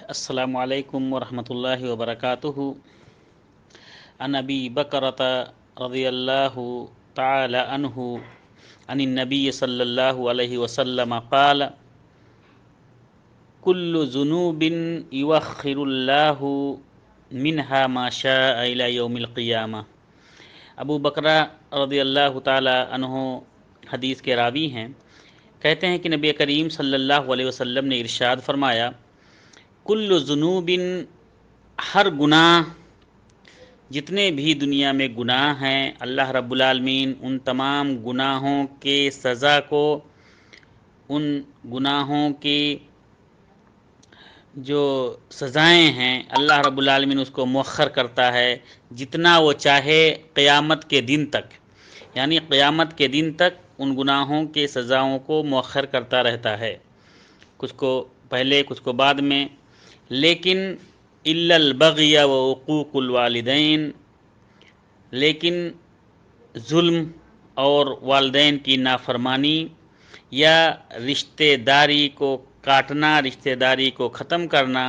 السلام علیکم ورحمۃ اللہ وبرکاتہ. عن ابی بکرۃ رضی اللہ تعالی عنہ عن النبی صلی اللہ علیہ وسلم قال کل ذنوب یؤخر اللہ منها ما شاء الی یوم القیامہ. ابو بکرہ رضی اللہ تعالی عنہ حدیث کے راوی ہیں. کہتے ہیں کہ نبی کریم صلی اللہ علیہ وسلم نے ارشاد فرمایا، کل ذنوب، ہر گناہ، جتنے بھی دنیا میں گناہ ہیں، اللہ رب العالمین ان تمام گناہوں کے سزا کو، ان گناہوں کی جو سزائیں ہیں، اللہ رب العالمین اس کو مؤخر کرتا ہے جتنا وہ چاہے قیامت کے دن تک. یعنی قیامت کے دن تک ان گناہوں کے سزاؤں کو مؤخر کرتا رہتا ہے، کچھ کو پہلے کچھ کو بعد میں. لیکن الا البغی و عقوق الوالدین، لیکن ظلم اور والدین کی نافرمانی یا رشتہ داری کو کاٹنا، رشتہ داری کو ختم کرنا،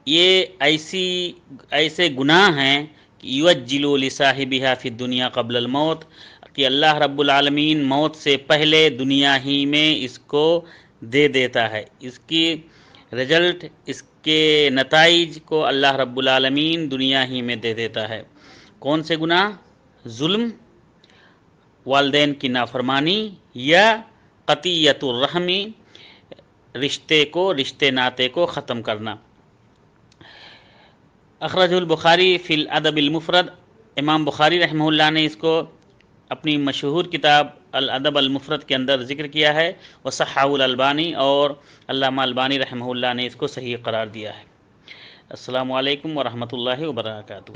یہ ایسے گناہ ہیں کہ یوجل لصاحبها فی الدنیا قبل الموت، کہ اللہ رب العالمین موت سے پہلے دنیا ہی میں اس کو دے دیتا ہے. اس کی رزلٹ، اس کے نتائج کو اللہ رب العالمین دنیا ہی میں دے دیتا ہے. کون سے گناہ؟ ظلم، والدین کی نافرمانی یا قطیعۃ الرحم، رشتے ناطے کو ختم کرنا. اخرج البخاری فی الادب المفرد، امام بخاری رحمہ اللہ نے اس کو اپنی مشہور کتاب الادب المفرد کے اندر ذکر کیا ہے. وصححہ الالبانی، اور علامہ البانی رحمہ اللہ نے اس کو صحیح قرار دیا ہے. السلام علیکم ورحمۃ اللہ وبرکاتہ.